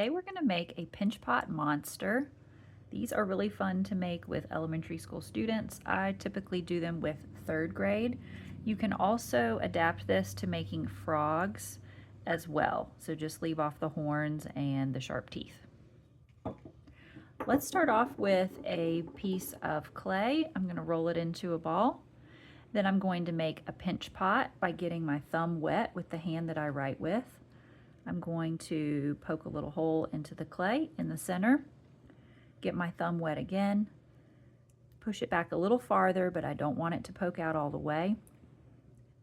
Today we're going to make a pinch pot monster. These are really fun to make with elementary school students. I typically do them with 3rd grade. You can also adapt this to making frogs as well. So just leave off the horns and the sharp teeth. Let's start off with a piece of clay. I'm going to roll it into a ball. Then I'm going to make a pinch pot by getting my thumb wet with the hand that I write with. I'm going to poke a little hole into the clay in the center, get my thumb wet again, push it back a little farther, but I don't want it to poke out all the way.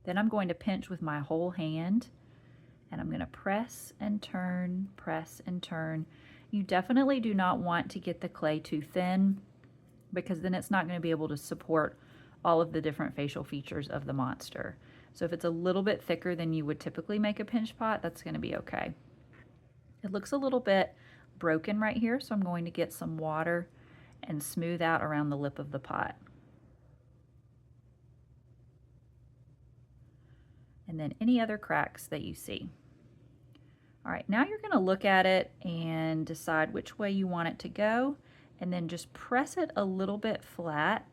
Then I'm going to pinch with my whole hand, and I'm going to press and turn, press and turn. You definitely do not want to get the clay too thin, because then it's not going to be able to support all of the different facial features of the monster. So if it's a little bit thicker than you would typically make a pinch pot, that's going to be okay. It looks a little bit broken right here, so I'm going to get some water and smooth out around the lip of the pot. And then any other cracks that you see. All right, now you're going to look at it and decide which way you want it to go, and then just press it a little bit flat.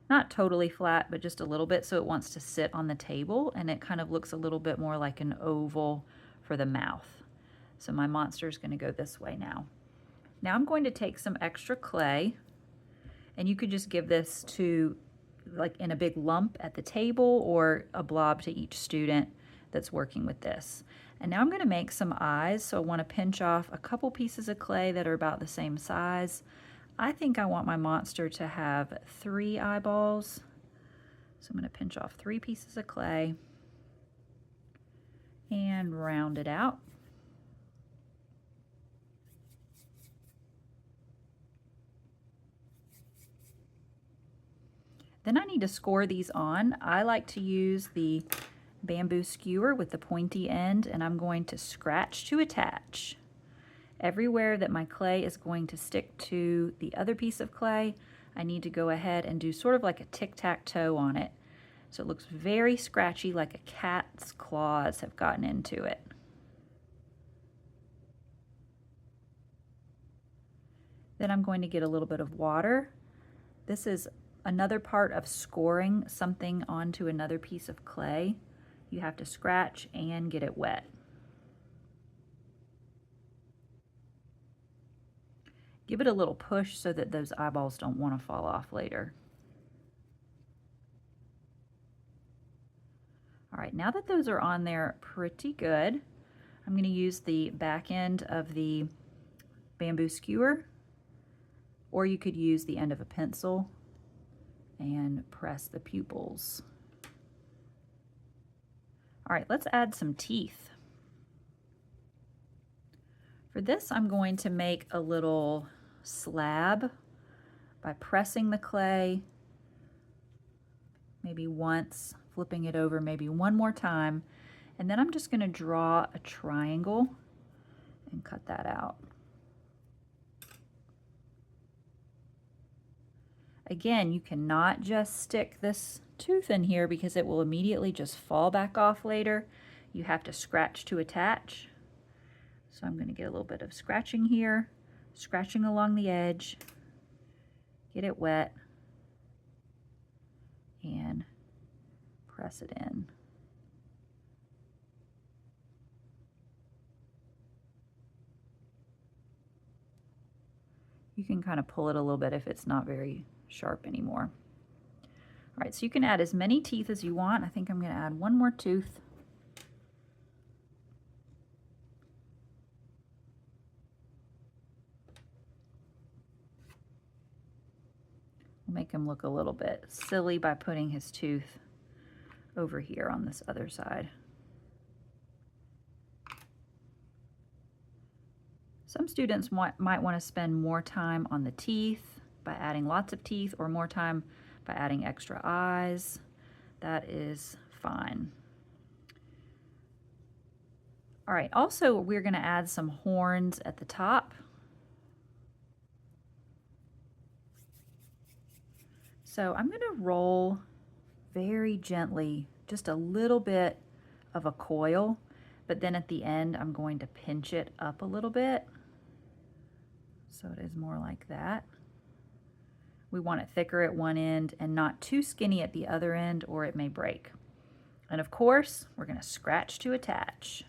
Not totally flat, but just a little bit, so it wants to sit on the table, and it kind of looks a little bit more like an oval for the mouth. So my monster is going to go this way now. Now I'm going to take some extra clay, and you could just give this to like in a big lump at the table or a blob to each student that's working with this. And now I'm going to make some eyes, so I want to pinch off a couple pieces of clay that are about the same size. I think I want my monster to have 3 eyeballs. So I'm going to pinch off 3 pieces of clay and round it out. Then I need to score these on. I like to use the bamboo skewer with the pointy end, and I'm going to scratch to attach. Everywhere that my clay is going to stick to the other piece of clay, I need to go ahead and do sort of like a tic-tac-toe on it. So it looks very scratchy, like a cat's claws have gotten into it. Then I'm going to get a little bit of water. This is another part of scoring something onto another piece of clay. You have to scratch and get it wet. Give it a little push so that those eyeballs don't want to fall off later. All right, now that those are on there pretty good, I'm going to use the back end of the bamboo skewer, or you could use the end of a pencil and press the pupils. All right, let's add some teeth. For this, I'm going to make a little slab by pressing the clay maybe once, flipping it over maybe one more time, and then I'm just going to draw a triangle and cut that out. Again, you cannot just stick this tooth in here because it will immediately just fall back off later. You have to scratch to attach. So I'm going to get a little bit of scratching here, scratching along the edge, get it wet, and press it in. You can kind of pull it a little bit if it's not very sharp anymore. All right, so you can add as many teeth as you want. I think I'm going to add one more tooth. Make him look a little bit silly by putting his tooth over here on this other side. Some students might want to spend more time on the teeth by adding lots of teeth, or more time by adding extra eyes. That is fine. All right, also we're going to add some horns at the top. So I'm going to roll very gently, just a little bit of a coil, but then at the end I'm going to pinch it up a little bit. So it is more like that. We want it thicker at one end and not too skinny at the other end, or it may break. And of course, we're going to scratch to attach.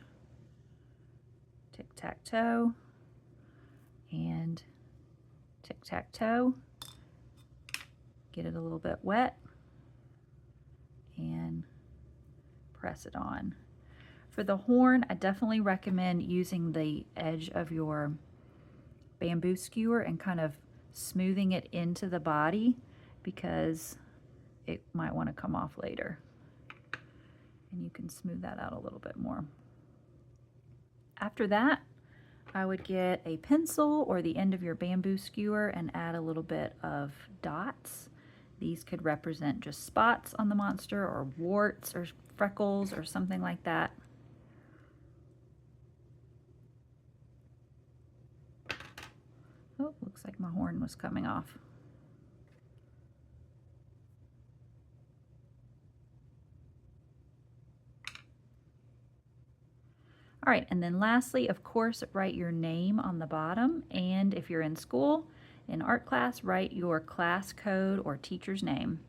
Tic-tac-toe and tic-tac-toe. Get it a little bit wet and press it on. For the horn, I definitely recommend using the edge of your bamboo skewer and kind of smoothing it into the body, because it might want to come off later. And you can smooth that out a little bit more. After that, I would get a pencil or the end of your bamboo skewer and add a little bit of dots. These could represent just spots on the monster, or warts or freckles or something like that. Oh, looks like my horn was coming off. All right, and then lastly, of course, write your name on the bottom, and if you're in school, in art class, write your class code or teacher's name.